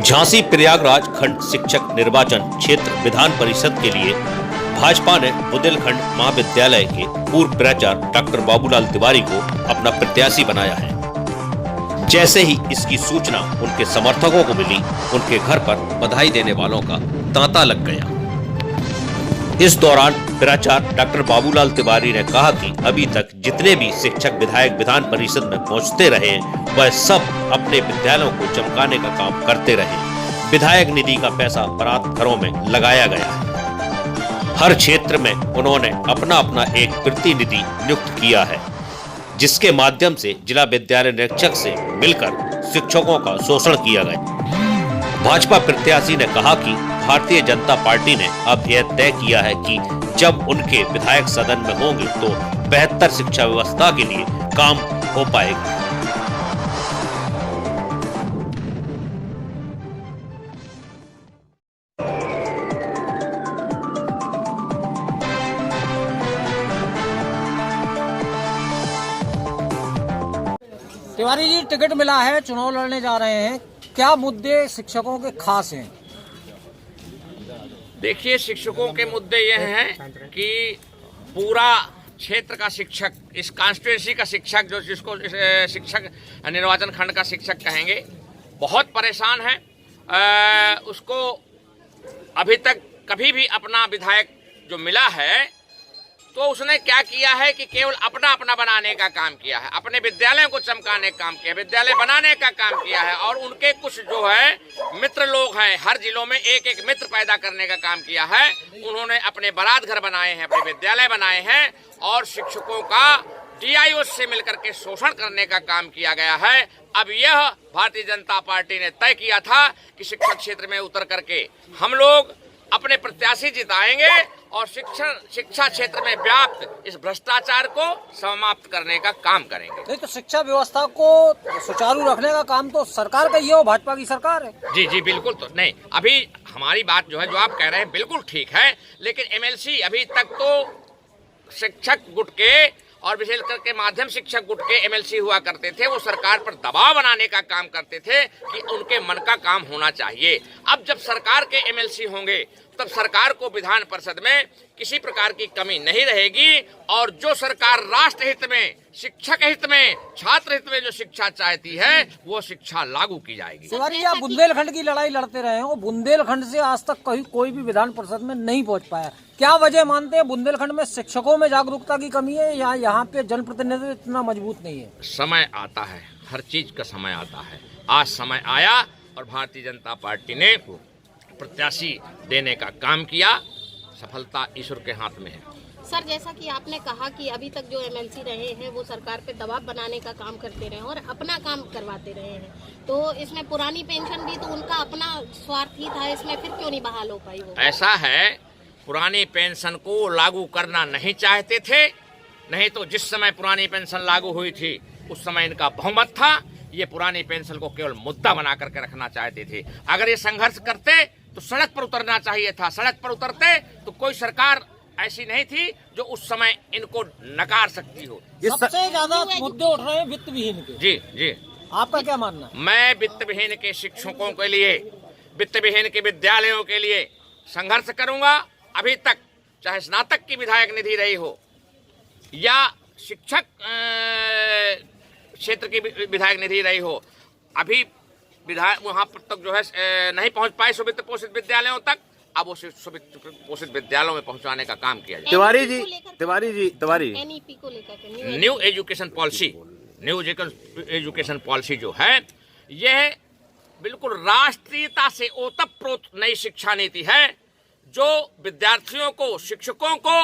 झांसी प्रयागराज खंड शिक्षक निर्वाचन क्षेत्र विधान परिषद के लिए भाजपा ने बुंदेलखंड महाविद्यालय के पूर्व प्राचार्य डॉक्टर बाबूलाल तिवारी को अपना प्रत्याशी बनाया है। जैसे ही इसकी सूचना उनके समर्थकों को मिली, उनके घर पर बधाई देने वालों का तांता लग गया। इस दौरान प्राचार्य डॉक्टर बाबूलाल तिवारी ने कहा कि अभी तक जितने भी शिक्षक विधायक विधान परिषद में पहुंचते रहे, वह सब अपने विद्यालयों को चमकाने का काम करते रहे। विधायक निधि का पैसा बारात घरों में लगाया गया है। हर क्षेत्र में उन्होंने अपना अपना एक प्रतिनिधि नियुक्त किया है, जिसके माध्यम से जिला विद्यालय निरीक्षक से मिलकर शिक्षकों का शोषण किया गया। भाजपा प्रत्याशी ने कहा कि भारतीय जनता पार्टी ने अब यह तय किया है कि जब उनके विधायक सदन में होंगे तो बेहतर शिक्षा व्यवस्था के लिए काम हो पाएगा। तिवारी जी, टिकट मिला है, चुनाव लड़ने जा रहे हैं, क्या मुद्दे शिक्षकों के खास हैं? देखिए, शिक्षकों के मुद्दे यह हैं कि पूरा क्षेत्र का शिक्षक, इस कॉन्स्टिट्यूएंसी का शिक्षक, जो जिसको शिक्षक निर्वाचन खंड का शिक्षक कहेंगे, बहुत परेशान है। उसको अभी तक कभी भी अपना विधायक जो मिला है तो उसने क्या किया है कि केवल अपना अपना बनाने का काम किया है, अपने विद्यालयों को चमकाने का काम किया, विद्यालय बनाने का काम किया है। और उनके कुछ जो है मित्र लोग हैं, हर जिलों में एक एक मित्र पैदा करने का काम किया है। उन्होंने अपने बारात घर बनाए हैं, अपने विद्यालय बनाए हैं और शिक्षकों का DIO से मिलकर के शोषण करने का काम किया गया है। अब यह भारतीय जनता पार्टी ने तय किया था कि शिक्षक क्षेत्र में उतर करके हम लोग अपने प्रत्याशी जिताएंगे और शिक्षा क्षेत्र में व्याप्त इस भ्रष्टाचार को समाप्त करने का काम करेंगे। नहीं तो शिक्षा व्यवस्था को सुचारू रखने का काम तो सरकार का ही है, भाजपा की सरकार है। जी जी बिल्कुल। तो नहीं, अभी हमारी बात जो है, जो आप कह रहे हैं बिल्कुल ठीक है, लेकिन MLC अभी तक तो शिक्षक गुट के और विशेषकर के माध्यम शिक्षक गुट के MLC हुआ करते थे। वो सरकार पर दबाव बनाने का काम करते थे कि उनके मन का काम होना चाहिए। अब जब सरकार के MLC होंगे तब सरकार को विधान परिषद में किसी प्रकार की कमी नहीं रहेगी और जो सरकार राष्ट्र हित में, शिक्षक हित में, छात्र हित में जो शिक्षा चाहती है वो शिक्षा लागू की जाएगी। तिवारी जी, आप बुंदेलखंड की लड़ाई लड़ते रहे हो, बुंदेलखंड से आज तक कहीं कोई भी विधान परिषद में नहीं पहुंच पाया, क्या वजह मानते हैं? बुंदेलखंड में शिक्षकों में जागरूकता की कमी है या यहाँ पे जनप्रतिनिधित्व इतना मजबूत नहीं है? समय आता है, हर चीज का समय आता है। आज समय आया और भारतीय जनता पार्टी ने प्रत्याशी देने का काम किया। सफलता ईश्वर के हाथ में है। सर, जैसा कि आपने कहा कि अभी तक जो MLC रहे हैं वो सरकार पे दबाव बनाने का काम करते रहे और अपना काम करवाते रहे हैं, तो इसमें पुरानी पेंशन भी तो उनका अपना स्वार्थ ही था, इसमें फिर क्यों नहीं बहाल हो पाई वो? ऐसा है, पुरानी पेंशन को लागू करना नहीं चाहते थे, नहीं तो जिस समय पुरानी पेंशन लागू हुई थी उस समय इनका बहुमत था। ये पुरानी पेंशन को केवल मुद्दा बना करके रखना चाहते थे। अगर ये संघर्ष करते तो सड़क पर उतरना चाहिए था। सड़क पर उतरते तो कोई सरकार ऐसी नहीं थी जो उस समय इनको नकार सकती हो। सबसे ज्यादा मुद्दे उठ रहे हैं वित्त विहीन के। जी जी, आपका क्या मानना है? मैं वित्त विहीन के शिक्षकों के लिए, वित्त विहीन के विद्यालयों के लिए संघर्ष करूंगा। अभी तक चाहे स्नातक की विधायक निधि रही हो या शिक्षक क्षेत्र की विधायक निधि रही हो, अभी विधायक वहां तक जो है नहीं पहुंच पाए सुवित्त पोषित विद्यालयों तक। अब वो सुवित्त पोषित विद्यालयों में पहुंचाने का काम किया जाए। तिवारी NEP को लेकर न्यू एजुकेशन पॉलिसी जो है, यह बिल्कुल राष्ट्रीयता से ओतप्रोत नई शिक्षा नीति है जो विद्यार्थियों को, शिक्षकों को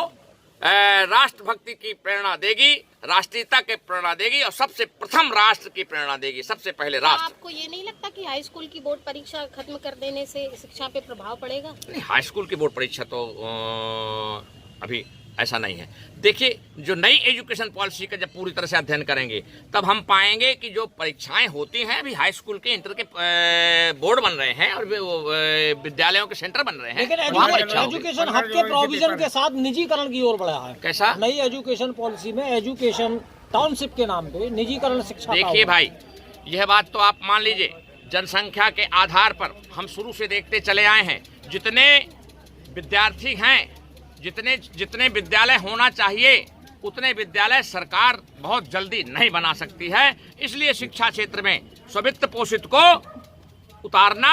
राष्ट्रभक्ति की प्रेरणा देगी, राष्ट्रीयता के प्रेरणा देगी और सबसे प्रथम राष्ट्र की प्रेरणा देगी। सबसे पहले राष्ट्र। आपको ये नहीं लगता कि हाई स्कूल की बोर्ड परीक्षा खत्म कर देने से शिक्षा पे प्रभाव पड़ेगा? नहीं, हाई स्कूल की बोर्ड परीक्षा तो अभी ऐसा नहीं है। देखिए, जो नई एजुकेशन पॉलिसी का जब पूरी तरह से अध्ययन करेंगे तब हम पाएंगे कि जो परीक्षाएं होती हैं, अभी हाई स्कूल के, इंटर के बोर्ड बन रहे हैं और विद्यालयों के सेंटर बन रहे हैं। लेकिन एजुकेशन हब के प्रोविजन के साथ निजीकरण की ओर बढ़ा है। कैसा? नई एजुकेशन पॉलिसी में एजुकेशन टाउनशिप के नाम पे निजीकरण शिक्षा। देखिए भाई, यह बात तो आप मान लीजिए, जनसंख्या के आधार पर हम शुरू से देखते चले आए हैं। जितने विद्यार्थी हैं, जितने विद्यालय होना चाहिए, उतने विद्यालय सरकार बहुत जल्दी नहीं बना सकती है। इसलिए शिक्षा क्षेत्र में स्ववित्त पोषित को उतारना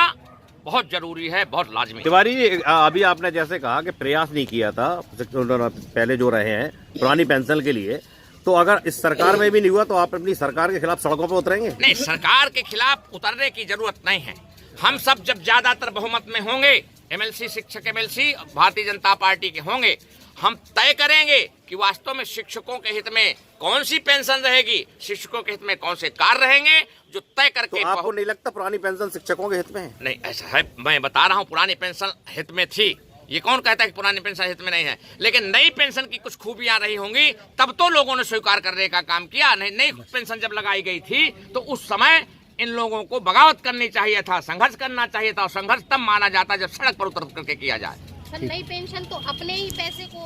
बहुत जरूरी है, बहुत लाजमी। तिवारी जी, अभी आपने जैसे कहा कि प्रयास नहीं किया था पहले जो रहे हैं पुरानी पेंशन के लिए, तो अगर इस सरकार में भी नहीं हुआ तो आप अपनी सरकार के खिलाफ सड़कों पर उतरेंगे? नहीं, सरकार के खिलाफ उतरने की जरूरत नहीं है। हम सब जब ज्यादातर बहुमत में होंगे, एमएलसी, शिक्षक एमएलसी भारतीय जनता पार्टी के होंगे, हम तय करेंगे कि वास्तव में शिक्षकों के हित में कौन सी पेंशन रहेगी, शिक्षकों के हित में कौन से कार्य रहेंगे, जो तय करके। तो आपको नहीं लगता पुरानी पेंशन शिक्षकों के हित में है? नहीं, ऐसा है, मैं बता रहा हूँ, पुरानी पेंशन हित में थी। ये कौन कहता है कि पुरानी पेंशन हित में नहीं है? लेकिन नई पेंशन की कुछ खूबियां रही होंगी, तब तो लोगों ने स्वीकार करने का काम किया। नहीं, नई पेंशन जब लगाई गई थी तो उस समय इन लोगों को बगावत करनी चाहिए था, संघर्ष करना चाहिए था, और संघर्ष तब माना जाता है जब सड़क पर उतर करके किया जाए। सर, नई पेंशन तो अपने ही पैसे को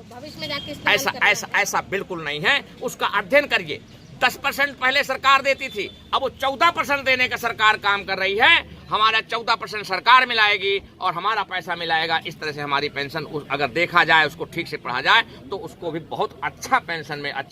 भविष्य में जाके ऐसा बिल्कुल नहीं है। उसका अध्ययन करिए। 10% पहले सरकार देती थी, अब वो 14% देने का सरकार काम कर रही है। हमारा 14% सरकार मिलाएगी और हमारा पैसा मिलाएगा। इस तरह से हमारी पेंशन अगर देखा जाए, उसको ठीक से पढ़ा जाए तो उसको भी बहुत अच्छा पेंशन में अच्छा